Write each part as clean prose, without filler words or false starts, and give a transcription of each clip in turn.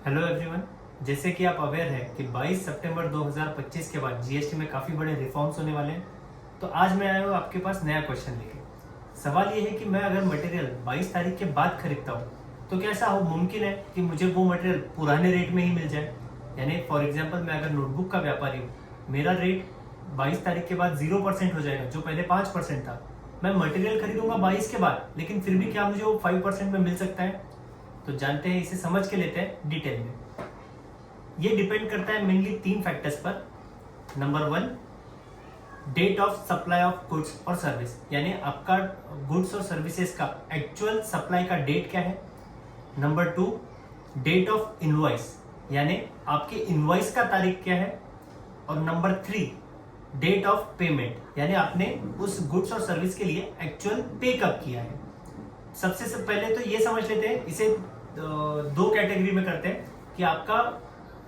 Hello everyone. जैसे कि आप अवेयर है कि 22 सितंबर 2025 के बाद जीएसटी में काफ़ी बड़े रिफॉर्म्स होने वाले हैं। तो आज मैं आया हूँ आपके पास नया क्वेश्चन लेके। सवाल ये है कि मैं अगर मटेरियल 22 तारीख के बाद खरीदता हूँ तो क्या ऐसा हो मुमकिन है कि मुझे वो मटेरियल पुराने रेट में ही मिल जाए। यानी फॉर एग्जाम्पल मैं अगर नोटबुक का व्यापारी हूँ, मेरा रेट 22 तारीख के बाद 0% हो जाएगा, जो पहले 5% था। मैं मटेरियल खरीदूंगा 22 के बाद, लेकिन फिर भी क्या मुझे वो 5% में मिल सकता है? तो जानते हैं, इसे समझ के लेते हैं डिटेल में। ये डिपेंड करता है मेनली 3 फैक्टर्स पर। Number 1, date of supply of goods और सर्विस, यानी आपका गुड्स और सर्विसेज का एक्चुअल सप्लाई का डेट क्या है। नंबर 2, डेट ऑफ इनवॉइस, यानी आपके इनवॉइस का तारीख क्या है। और नंबर 3, डेट ऑफ पेमेंट, यानी आपने उस गुड्स और सर्विस के लिए एक्चुअल पे कब किया है। सबसे पहले तो ये समझ लेते हैं, इसे दो कैटेगरी में करते हैं कि आपका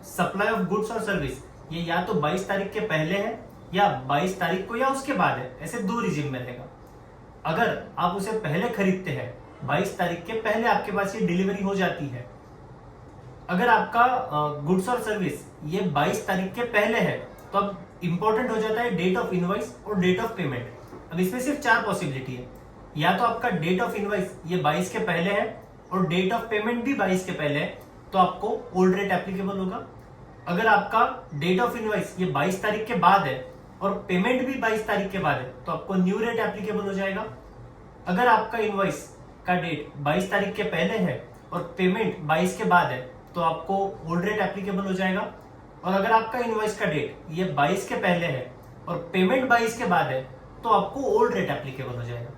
सप्लाई ऑफ गुड्स और सर्विस ये या तो 22 तारीख के पहले है या 22 तारीख को या उसके बाद है। ऐसे दो रिजिम में रहेगा। अगर आप उसे पहले खरीदते हैं, 22 तारीख के पहले आपके पास ये डिलीवरी हो जाती है। अगर आपका गुड्स और सर्विस ये 22 तारीख के पहले है तो अब इंपॉर्टेंट हो जाता है डेट ऑफ इनवॉइस और डेट ऑफ पेमेंट। अब इसमें सिर्फ 4 पॉसिबिलिटी है। या तो आपका डेट ऑफ इनवॉइस ये 22 के पहले है और डेट ऑफ पेमेंट भी 22 के पहले है, तो आपको ओल्ड रेट एप्लीकेबल होगा। अगर आपका डेट ऑफ इनवॉइस ये 22 तारीख के बाद है और पेमेंट भी 22 तारीख के बाद है, तो आपको न्यू रेट एप्लीकेबल हो जाएगा। अगर आपका इनवॉइस का डेट 22 तारीख के पहले है और पेमेंट 22 के बाद है, तो आपको ओल्ड रेट एप्लीकेबल हो जाएगा। और अगर आपका इनवॉइस का डेट ये 22 के पहले है और पेमेंट 22 के बाद है, तो आपको ओल्ड रेट एप्लीकेबल हो जाएगा।